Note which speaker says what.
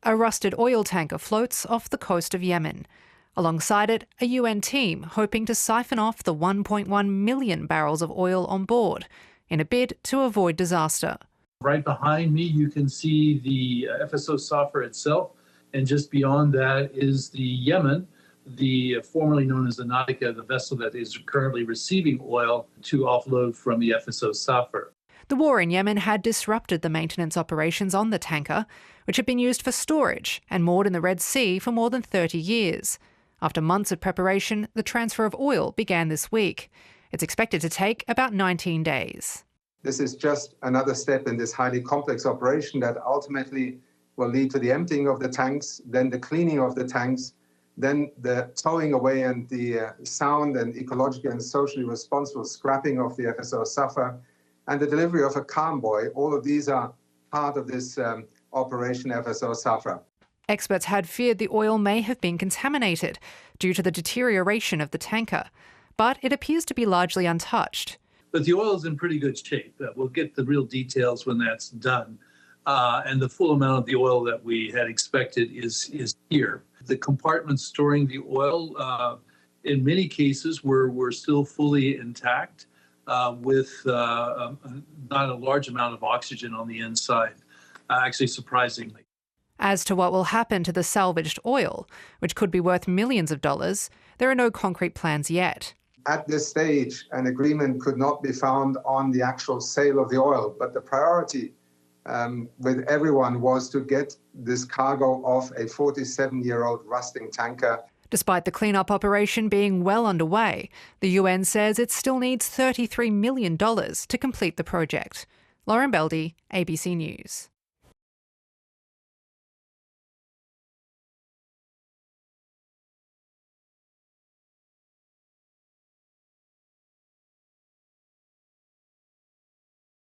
Speaker 1: A rusted oil tanker floats off the coast of Yemen. Alongside it, a UN team hoping to siphon off the 1.1 million barrels of oil on board in a bid to avoid disaster.
Speaker 2: Right behind me, you can see the FSO Safer itself, and just beyond that is the Yemen, the formerly known as the Nautica, the vessel that is currently receiving oil to offload from the FSO Safer.
Speaker 1: The war in Yemen had disrupted the maintenance operations on the tanker, which had been used for storage and moored in the Red Sea for more than 30 years. After months of preparation, the transfer of oil began this week. It's expected to take about 19 days.
Speaker 3: This is just another step in this highly complex operation that ultimately will lead to the emptying of the tanks, then the cleaning of the tanks, then the towing away and the sound and ecologically and socially responsible scrapping of the FSO Safer, and the delivery of a calm buoy. All of these are part of this Operation FSO Safer.
Speaker 1: Experts had feared the oil may have been contaminated due to the deterioration of the tanker, but it appears to be largely untouched.
Speaker 2: But the oil is in pretty good shape. We'll get the real details when that's done. And the full amount of the oil that we had expected is here. The compartments storing the oil, in many cases, were still fully intact with not a large amount of oxygen on the inside, actually surprisingly.
Speaker 1: As to what will happen to the salvaged oil, which could be worth millions of dollars, there are no concrete plans yet.
Speaker 3: At this stage, an agreement could not be found on the actual sale of the oil, but the priority with everyone was to get this cargo off a 47-year-old rusting tanker.
Speaker 1: Despite the cleanup operation being well underway, the UN says it still needs $33 million to complete the project. Lauren Beldy, ABC News.